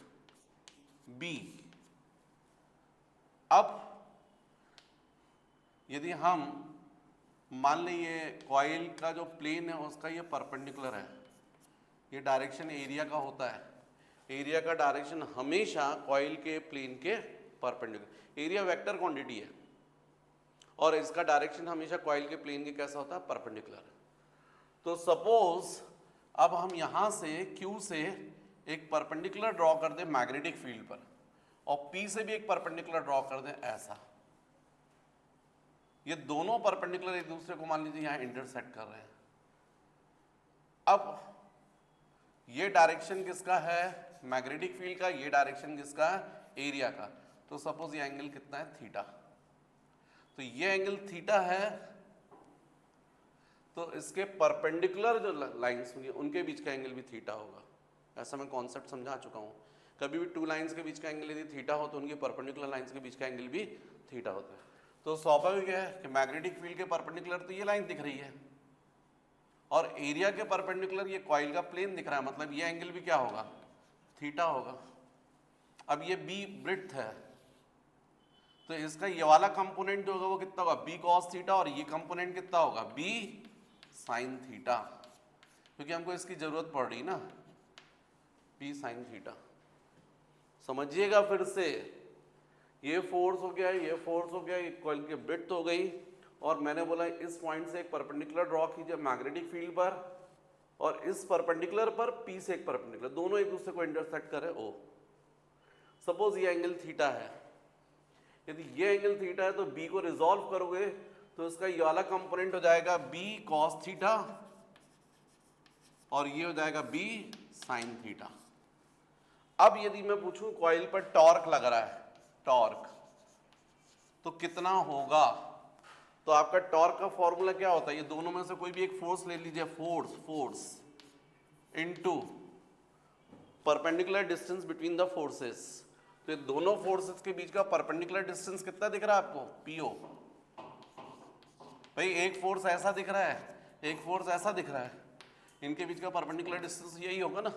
B। अब यदि हम मान लें ये कॉइल का जो प्लेन है उसका ये परपेंडिकुलर है, ये डायरेक्शन एरिया का होता है, एरिया का डायरेक्शन हमेशा कॉइल के प्लेन के परपेंडिकुलर, एरिया वेक्टर क्वांटिटी है और इसका डायरेक्शन हमेशा कॉइल के प्लेन के कैसा होता है? परपेंडिकुलर। तो सपोज अब हम यहां से Q से एक परपेंडिकुलर ड्रॉ कर दें मैग्नेटिक फील्ड पर, और P से भी एक परपेंडिकुलर ड्रॉ कर दें ऐसा। ये दोनों परपेंडिकुलर एक दूसरे को मान लीजिए यहां इंटरसेक्ट कर रहे हैं। अब ये डायरेक्शन किसका है? मैग्नेटिक फील्ड का। ये डायरेक्शन किसका है? एरिया का। तो सपोज ये एंगल कितना है? थीटा। तो ये एंगल थीटा है, तो इसके परपेंडिकुलर जो लाइंस होंगी उनके बीच का एंगल भी थीटा होगा। ऐसा मैं कॉन्सेप्ट समझा चुका हूं। कभी भी 2 लाइंस के बीच का एंगल यदि थीटा हो तो उनके परपेंडिकुलर लाइंस के बीच का एंगल भी थीटा होता है। तो स्वाभाविक है कि मैग्नेटिक फील्ड के परपेंडिकुलर तो ये लाइन दिख रही है, और एरिया के परपेंडिकुलर ये कॉइल का प्लेन दिख रहा है, मतलब ये एंगल भी क्या होगा? थीटा होगा। अब ये B ब्रेड्थ है, तो इसका ये वाला कंपोनेंट जो होगा वो कितना होगा? B cos थीटा, और ये कंपोनेंट कितना होगा? B sin थीटा, क्योंकि हमको इसकी जरूरत पड़ रही ना, B sin थीटा। समझिएगा फिर से, ये फोर्स हो गया, ये फोर्स हो गया, ये कॉइल की ब्रेड्थ हो गई, और मैंने बोला इस पॉइंट से एक परपेंडिकुलर ड्रॉ कीजिए मैग्नेटिक फील्ड पर, और इस परपेंडिकुलर पर P से एक परपेंडिकुलर, दोनों एक दूसरे को इंटरसेक्ट करे O। सपोज ये एंगल थीटा है, यदि ये एंगल थीटा है तो B को रिजॉल्व करोगे तो इसका ये वाला कंपोनेंट हो जाएगा B cos थीटा, और ये हो जाएगा B sin थीटा। अब यदि मैं पूछूं कॉइल पर टॉर्क लग रहा है, टॉर्क तो कितना होगा? तो आपका टॉर्क का फॉर्मूला क्या होता है? ये दोनों में से कोई भी एक फोर्स ले लीजिए, force into perpendicular distance between the forces. तो ये दोनों फोर्सेस के बीच का परपेंडिकुलर डिस्टेंस कितना दिख रहा है आपको? PO। भाई एक फोर्स ऐसा दिख रहा है, एक फोर्स ऐसा दिख रहा है, इनके बीच का परपेंडिकुलर डिस्टेंस यही होगा ना।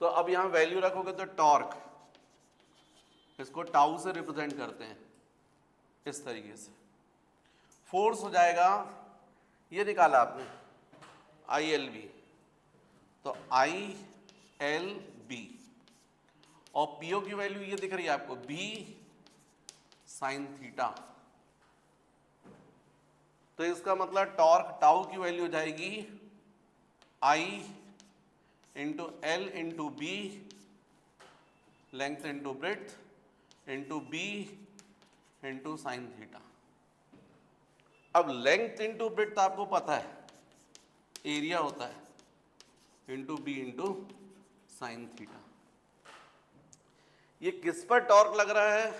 तो अब यहां वैल्यू रखोगे तो टॉर्क, इसको टाउ से रिप्रेजेंट करते हैं इस तरीके से। फोर्स हो जाएगा, ये निकाला आपने ILB, तो ILB, और PO की वैल्यू ये दिख रही है आपको B sin थीटा। तो इसका मतलब टॉर्क टाउ की वैल्यू हो जाएगी I into L into B, length into breadth into B into sine theta. अब लेंथ इंटू ब्रेड्थ आपको पता है एरिया होता है, into B into sine theta. ये किस पर टॉर्क लग रहा है?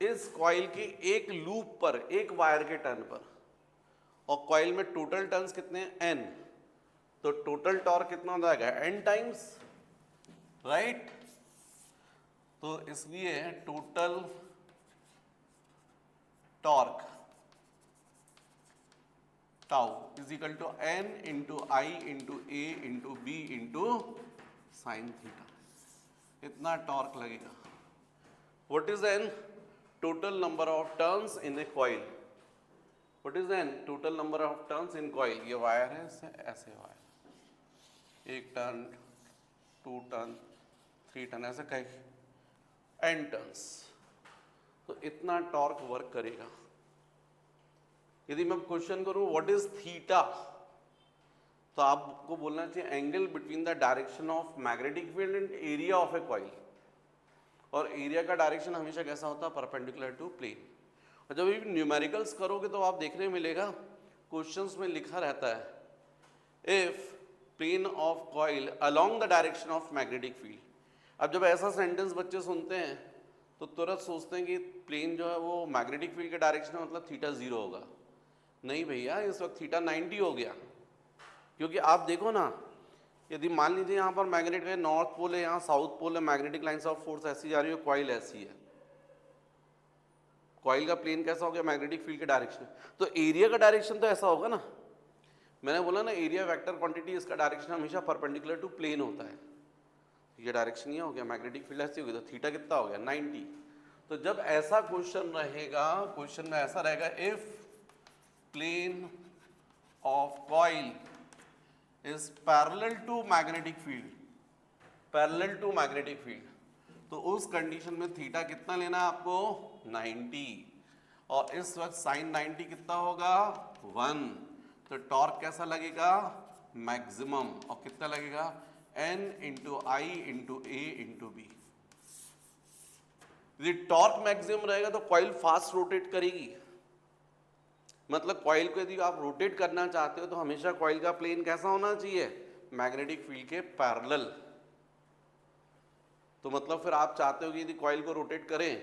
इस कॉइल के एक लूप पर, एक वायर के टर्न पर, और कॉइल में टोटल टर्न्स कितने हैं? N। तो टोटल टॉर्क कितना हो जाएगा? N times, right. तो इसलिए total torque tau is equal to N into I into A into B into sine theta. इतना टॉर्क लगेगा। What is N? Total number of turns in a coil. What is N? Total number of turns in coil. ये वायर है, ऐसे वायर, एक टर्न, 2 टर्न, 3 टर्न, ऐसे कई N टर्न्स। तो इतना टॉर्क वर्क करेगा। यदि मैं क्वेश्चन करूं व्हाट इज थीटा, तो आपको बोलना चाहिए angle between the direction of magnetic field and area of a coil. और एरिया का डायरेक्शन हमेशा कैसा होता है? Perpendicular to plane. और जब भी न्यूमेरिकल्स करोगे तो आप देखने मिलेगा क्वेश्चंस में लिखा रहता है if plane of coil along the direction of magnetic field. अब जब ऐसा सेंटेंस बच्चे सुनते हैं तो तुरंत सोचते हैं कि प्लेन जो है वो मैग्नेटिक फील्ड के डायरेक्शन में, मतलब थीटा 0 होगा। नहीं भैया, इस वक्त थीटा 90 हो गया, क्योंकि आप देखो ना, यदि मान लीजिए यहाँ पर मैग्नेट का नॉर्थ पोल है, यहाँ साउथ पोल है, मैग्नेटिक लाइंस ऑफ फोर्स ऐसी जा रही है, कॉइल ऐसी है, कॉइल का प्लेन कैसा हो गया, मैग्नेटिक फील्ड के डायरेक्शन, तो एरिया का डायरेक्शन तो ऐसा होगा ना। मैंने बोला ना एरिया वेक्टर क्वांटिटी, इसका डायरेक्शन हमेशा परपेंडिकुलर टू प्लेन होता है। ये डायरेक्शन ये हो गया, मैग्नेटिक फील्ड ऐसी होगी, तो थीटा कितना हो गया 90। तो जब ऐसा क्वेश्चन रहेगा, क्वेश्चन में ऐसा रहेगा, if plane of coil is parallel to magnetic field, parallel to magnetic field, तो उस कंडीशन में थीटा कितना लेना है आपको 90, और इस वक्त साइन 90 कितना होगा 1, तो टॉर्क कैसा लगेगा मैक्सिमम, और कितना लगेगा N into I into A into B. यदि टॉर्क मैक्सिमम रहेगा तो कॉइल फास्ट रोटेट करेगी, मतलब कॉइल को यदि आप रोटेट करना चाहते हो तो हमेशा कॉइल का प्लेन कैसा होना चाहिए, मैग्नेटिक फील्ड के पैरेलल। तो मतलब फिर आप चाहते हो कि यदि कॉइल को रोटेट करें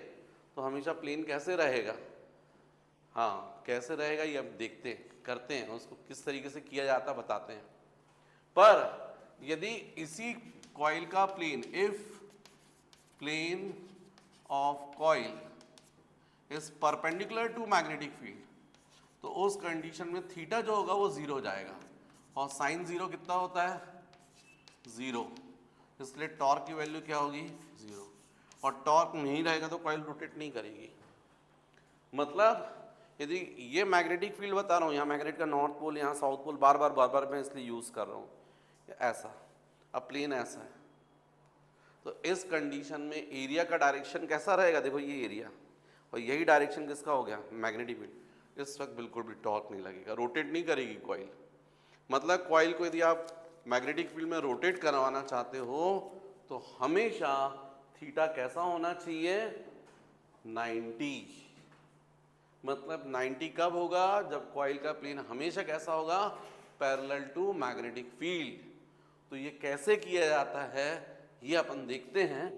तो हमेशा प्लेन कैसे रहेगा, हाँ कैसे रहेगा ये अब देखते हैं, करते हैं, उसको किस तरीके से किया जाता बताते हैं। पर यदि इसी कॉइल का plane, if plane of coil is perpendicular to magnetic field, तो उस कंडीशन में थीटा जो होगा वो 0 हो जाएगा, और साइन 0 कितना होता है 0, इसलिए टॉर्क की वैल्यू क्या होगी 0, और टॉर्क नहीं रहेगा तो कॉइल रोटेट नहीं करेगी। मतलब यदि ये मैग्नेटिक फील्ड बता रहा हूँ, यहाँ मैग्नेट का नॉर्थ पोल, यहाँ साउथ पोल, बार बार मैं इसलिए यूज़ कर रहा हूँ, ऐसा, अब प्लेन ऐसा है, तो इस कंडीशन में एरिया का डायरेक्शन कैसा रहेगा, देखो ये एरिया, और यही डायरेक्शन किसका हो गया मैग्नेटिक फील्ड, इस वक्त बिल्कुल भी टॉर्क नहीं लगेगा, रोटेट नहीं करेगी कॉइल। मतलब कॉइल को यदि आप मैग्नेटिक फील्ड में रोटेट करवाना चाहते हो तो हमेशा थीटा कैसा होना चाहिए 90। मतलब 90 कब होगा, जब कॉइल का प्लेन हमेशा कैसा होगा पैरेलल टू मैग्नेटिक फील्ड। तो ये कैसे किया जाता है ये अपन देखते हैं,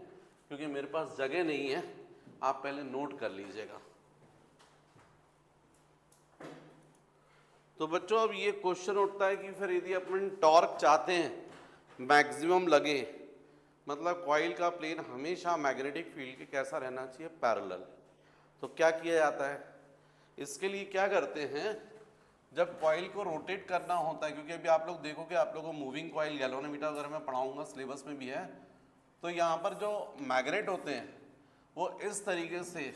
क्योंकि मेरे पास जगह नहीं है, आप पहले नोट कर लीजिएगा। तो बच्चों अब ये क्वेश्चन उठता है कि फिर यदि अपन टॉर्क चाहते हैं मैक्सिमम लगे, मतलब कॉइल का प्लेन हमेशा मैग्नेटिक फील्ड के कैसा रहना चाहिए पैरेलल, तो क्या किया जाता है, इसके लिए क्या करते हैं, जब कॉइल को रोटेट करना होता है, क्योंकि अभी आप लोग देखोगे, आप लोगों को मूविंग कॉइल गैल्वेनोमीटर वगैरह मैं पढ़ाऊंगा, सिलेबस में भी है, तो यहाँ पर जो मैग्नेट होते हैं वो इस तरीके से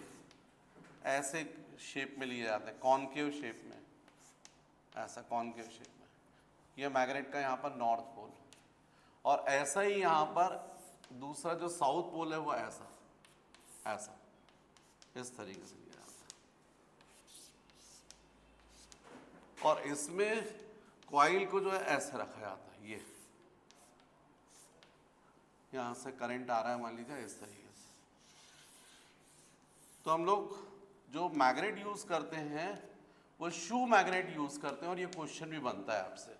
ऐसे शेप में लिए जाते हैं, कॉनकेव शेप में, ऐसा कॉनकेव शेप में, ये मैग्नेट का यहाँ पर नॉर्थ पोल, और ऐसा ही यहाँ पर दूसरा जो साउथ पोल है वो ऐसा, ऐसा इस तरीके से लिया जाता है, और इसमें कॉइल को जो है ऐसे रखा जाता है, ये यहाँ से करंट आ रहा है मान लीजिए इस तरीके से। तो हम लोग जो मैग्नेट यूज करते हैं वो शू मैग्नेट यूज करते हैं, और ये क्वेश्चन भी बनता है आपसे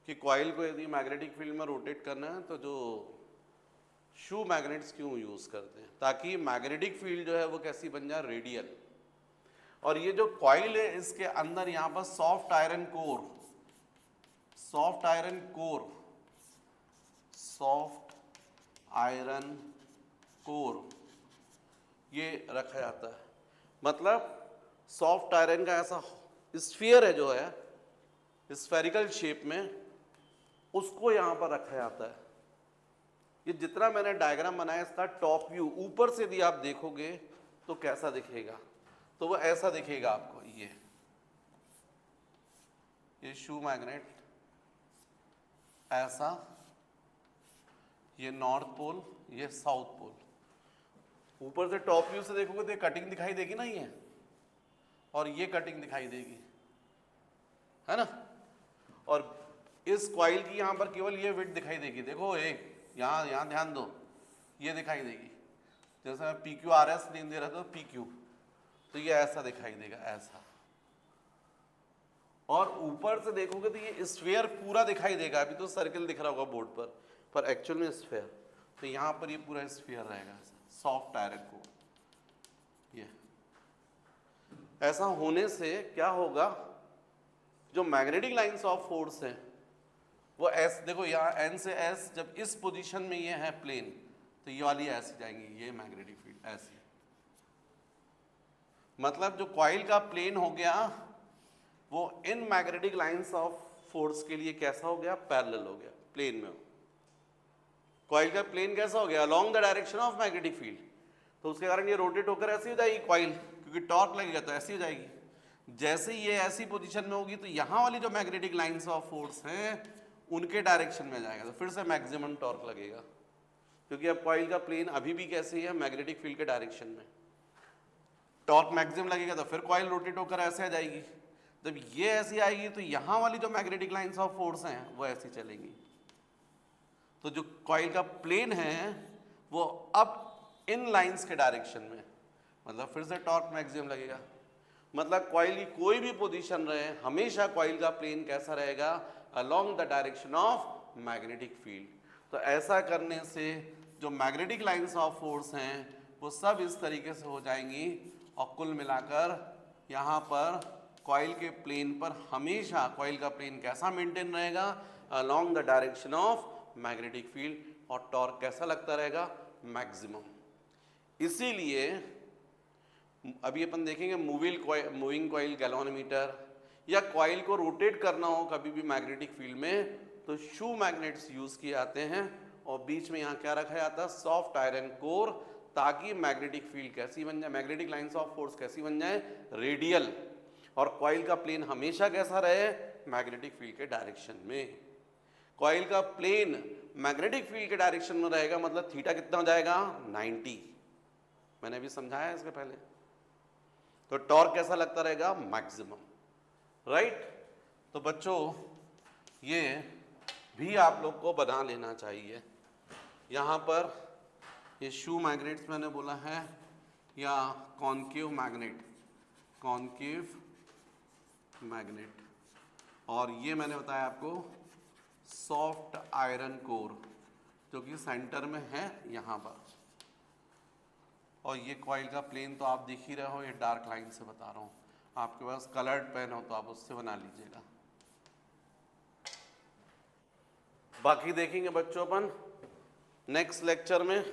कि कॉइल को यदि मैग्नेटिक फील्ड में रोटेट करना है तो जो शू मैग्नेट्स क्यों यूज करते हैं, ताकि मैग्नेटिक फील्ड जो है वो कैसी बन जाए रेडियल। और ये जो कॉइल है इसके अंदर यहाँ पर soft iron core, soft iron core, soft iron core ये रखा जाता है। मतलब सॉफ्ट आयरन का ऐसा स्फीयर है जो है स्फेरिकल शेप में, उसको यहाँ पर रखा जाता है। ये जितना मैंने डायग्राम बनाया इसका टॉप व्यू ऊपर से यदि आप देखोगे तो कैसा दिखेगा, तो वो ऐसा दिखेगा आपको, ये शू मैग्नेट ऐसा, ये नॉर्थ पोल, ये साउथ पोल। ऊपर से टॉप व्यू से देखोगे तो ये कटिंग दिखाई देगी ना, ये और ये कटिंग दिखाई देगी, है ना। और इस कॉइल की यहाँ पर केवल ये विड्थ दिखाई देगी, देखो एक यहाँ ध्यान दो, ये दिखाई देगी, जैसे मैं PQRS नहीं दे रहा था PQ, तो ये ऐसा दिखाई देगा, ऐसा। और ऊपर से देखोगे तो ये स्फीयर पूरा दिखाई देगा, अभी तो सर्कल दिख रहा होगा बोर्ड पर एक्चुअल में स्फीयर, तो यहाँ पर ये पूरा स्फीयर रहेगा, सॉफ्ट आयरन को। ये ऐसा होने से क्या होगा, जो मैग्नेटिक लाइंस ऑफ फोर्स हैं वो एस, देखो यहाँ एन से एस, जब इस पोजीशन में ये है प्लेन, तो ये वाली ऐसी जाएंगी, ये मैग्नेटिक फील्ड ऐसी। मतलब जो कॉइल का प्लेन हो गया वो in magnetic lines of force के लिए कैसा हो गया, पैरेलल हो गया, प्लेन में हो। कॉइल का प्लेन कैसा हो गया, along the direction of magnetic field, तो उसके कारण ये रोटेट होकर ऐसी हो जाएगी कॉइल, क्योंकि टॉर्क लगेगा तो ऐसी हो जाएगी। जैसे ये ऐसी पोजीशन में होगी तो यहाँ वाली जो मैग्नेटिक लाइंस ऑफ फोर्स हैं उनके डायरेक्शन में जाएगा, तो फिर से मैक्सिमम टॉर्क लगेगा, क्योंकि अब कॉइल का प्लेन अभी भी कैसे है, मैग्नेटिक फील्ड के डायरेक्शन में। टॉर्क मैक्सिमम लगेगा तो फिर कॉइल रोटेट होकर ऐसे आ जाएगी। जब ये ऐसी आएगी तो यहाँ वाली जो मैग्नेटिक लाइंस ऑफ फोर्स हैं वो ऐसी चलेंगी। तो जो कॉइल का प्लेन है वो अब इन लाइंस के डायरेक्शन में, मतलब फिर से टॉर्क मैक्सिमम लगेगा। मतलब कॉइल की कोई भी पोजीशन रहे, हमेशा कॉइल का प्लेन कैसा रहेगा, along the direction of magnetic field. तो ऐसा करने से जो मैग्नेटिक लाइंस ऑफ फोर्स हैं वो सब इस तरीके से हो जाएंगी, और कुल मिलाकर यहाँ पर कॉइल के प्लेन पर हमेशा कॉइल का प्लेन कैसा मेंटेन रहेगा, along the direction of magnetic field, और टॉर्क कैसा लगता रहेगा, मैक्सिमम। इसीलिए अभी अपन देखेंगे मूविंग कॉइल गैल्वेनोमीटर, या कॉइल को रोटेट करना हो कभी भी मैग्नेटिक फील्ड में तो शू मैग्नेट्स यूज किए जाते हैं, और बीच में यहाँ क्या रखा जाता है, सॉफ्ट आयरन कोर, ताकि मैग्नेटिक फील्ड कैसी बन जाए, मैग्नेटिक लाइंस ऑफ फोर्स कैसी बन जाए, रेडियल, और कॉइल का प्लेन हमेशा कैसा रहे, मैग्नेटिक फील्ड के डायरेक्शन में। कॉइल का प्लेन मैग्नेटिक फील्ड के डायरेक्शन में रहेगा, मतलब थीटा कितना हो जाएगा, 90। मैंने अभी समझाया इसके पहले। तो टॉर्क कैसा लगता रहेगा, मैक्सिमम, राइट। तो बच्चों ये भी आप लोग को बना लेना चाहिए। यहाँ पर ये शू मैग्नेट्स मैंने बोला है, या कॉन्केव मैग्नेट, कॉन्केव मैग्नेट, और ये मैंने बताया आपको सॉफ्ट आयरन कोर, जो कि सेंटर में है यहाँ पर। और ये कॉइल का प्लेन तो आप देख ही रहे हो, ये डार्क लाइन से बता रहा हूँ, आपके पास कलर्ड पेन हो तो आप उससे बना लीजिएगा। बाकी देखेंगे बच्चों अपन नेक्स्ट लेक्चर में।